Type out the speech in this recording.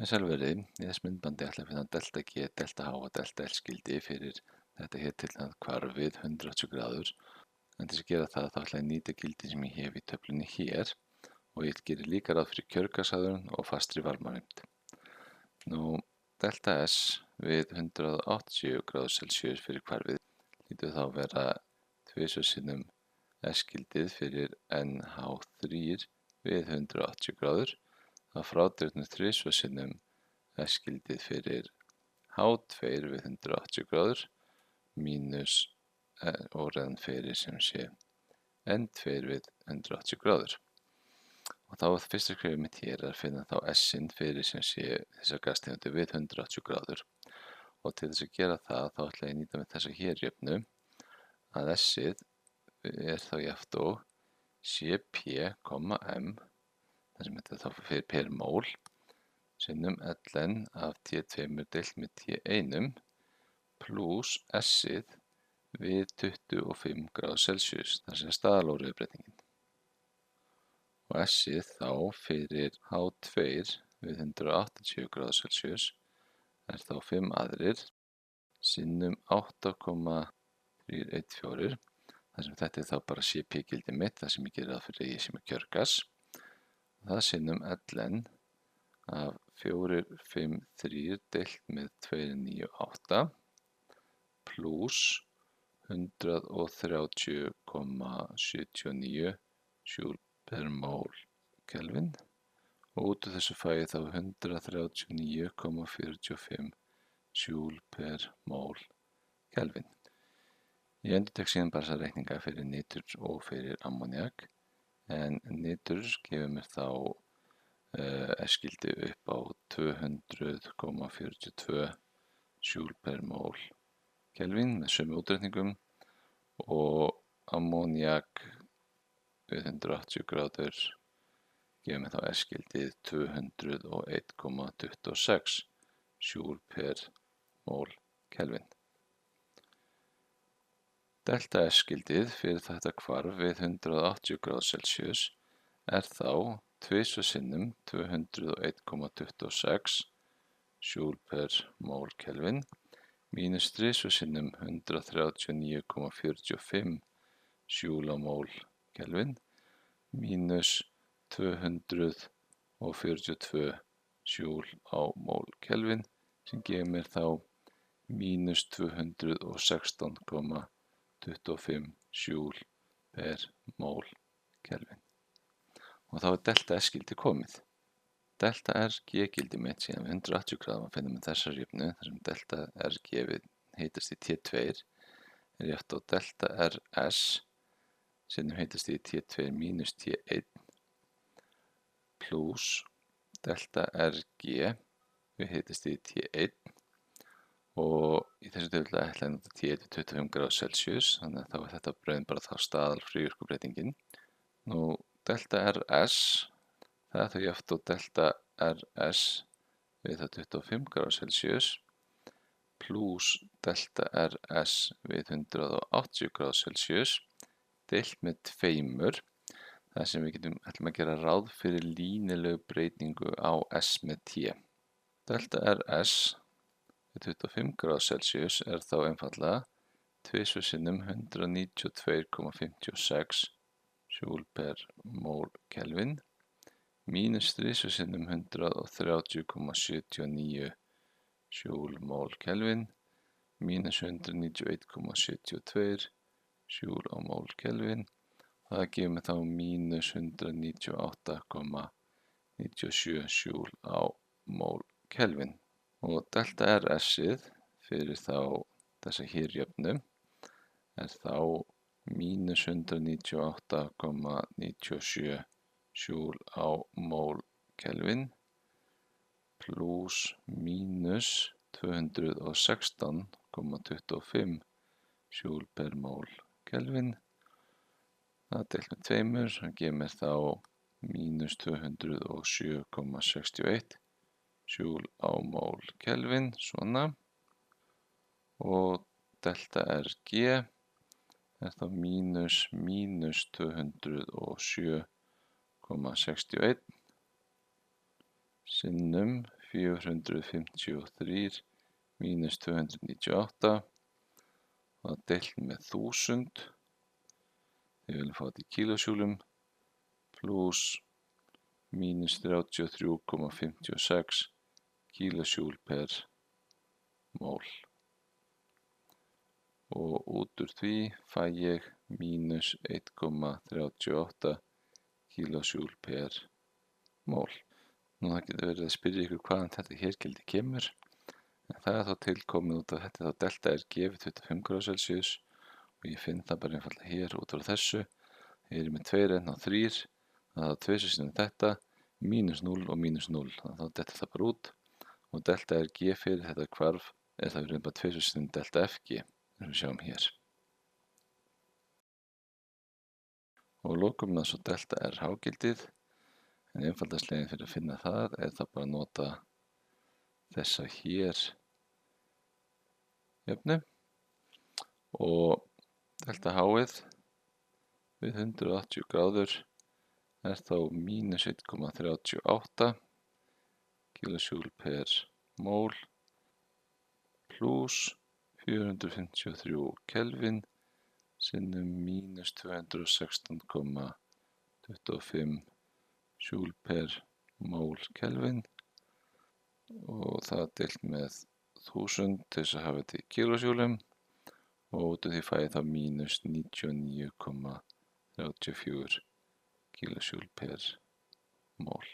Sælverið, í þessu myndbandi ætla að finna delta G, delta H og delta L skildi fyrir þetta hér til að hvarf við 180 gráður. En til að gera það þá ætla ég að nýta gildin sem ég hef í töflunni hér og ég gerir líka ráð fyrir kjörgasaðurinn og fastri varmarýmd. Delta S við 180 gráður Celsius fyrir hvarfið hlýtur þá að vera tvisvar sinnum S skildið fyrir NH3 við 180 gráður. Það frádregnir þrisvar sinnum S skildið fyrir H2 við 180 gráður mínus óræðan fyrir sem sé N2 við 180 gráður. Og þá er fyrsta skrefið mitt hér að finna þá S-inn fyrir sem sé þessar gastegundir við 180 gráður. Og til þess að gera það þá ætla ég að nýta með þessa hér jöfnu að S-ið er þá jafnt og Cp,m þar sem þetta þá fyrir per mól sinnum ln af T2 deilt með T1 pluss S-ið við 25 gráður Celsius, þar sem staðalóriðubreytingin. Og S-ið þá fyrir H2 við 180 gráður Celsius er þá 5 aðrir sinnum 8,314, þar sem þetta er þá bara Cp-gildi mitt, þar sem ég gerir það fyrir að ég sé með kjörgas. Það sinnum ln af 453 deilt með 298 pluss 130,79 joule per mól Kelvin og út úr þessu fæ ég þá 139,45 joule per mól Kelvin. Ég endurtek síðan bara þessar reikninga fyrir nitur og fyrir ammoniak. En nitur gefur mér þá S-skildi upp á 200,42 joule per mól Kelvin með sömu útreikningum og ammoniak við 180 gráður gefur mér þá S-skildið 201,26 joule per mól Kelvin. Delta S-skildið fyrir þetta hvarf við 180 gráður Celsius er þá tvisvar sinnum 201,26 joule per mól Kelvin mínus þrisvar sinnum 139,45 joule á mól Kelvin mínus 242 joule á mól Kelvin sem gefur mér þá mínus 216,25 joule per mól Kelvin. Og þá er delta S-gildi komið. Delta RG gildi mitt síðan við 180 gráðum að finna með þessar jöfnu þar sem delta RG heitast í T2 er jafnt á delta RS sem heitast í T2 mínus T1 pluss delta RG við heitast í T1 og í þessu tilfelli ætla ég að nota T1 við 25 gráður Celsius þannig að þá er þetta brauðin bara þá staðal fríorkubreytingin. Delta RS það er þá jafnt á delta RS við það 25 gráður Celsius pluss delta RS við 180 gráður Celsius deilt með 2 þar sem við ætlum að gera ráð fyrir línulegu breytingu á S með T. Delta RS við 25 gráður Celsius er þá einfaldlega tvisvar sinnum 192,56 joule per mól Kelvin mínus þrisvar sinnum 130,79 joule mól Kelvin mínus 191,72 joule á mól Kelvin og það gefur mig þá mínus 198,97 joule á mól Kelvin. Og delta RS-ið fyrir þá þessa hér jöfnu er þá mínus 198,97 joule á mól Kelvin pluss mínus 216,25 joule per mól Kelvin. Það deilt með 2, það gefur mér þá mínus 207,61 joule á mól Kelvin, svona. Og delta RG er þá mínus 207,61 sinnum 453 mínus 298 og deilt með 1000. Við viljum fá þetta í kílósjúlum pluss mínus 33,56 kílósjúl per mól. Og út úr því fæ ég mínus 1,38 kílósjúl per mól. Nú það getur verið að spyrja ykkur hvaðan þetta hérgildi kemur, en það er þá tilkomið út af þetta þá delta er gefið 25°C og ég finn það bara einfallega hér út frá þessu. Ég er með 2 og 3, það er 2 sinnum þetta, mínus 0 og mínus 0, þannig að þá dettur það bara út og delta er g fyrir þetta hvarf er það verið bara 2 sinnum delta fg, eins og við sjáum hér. Og lokum það svo delta er hágildið, en einfaldast leiðin fyrir að finna það er það bara að nota þessa hér jöfnu og delta h-ið við 180 gráður er þá mínus 1,38 kílósjúl per mól pluss 453 kelvin sinnum mínus 216,25 sjúl per mól kelvin og það er deilt með 1000 til þess að hafa þetta í kílósjúlum og út af því fæ ég þá mínus 99,34 kílósjúl per mól.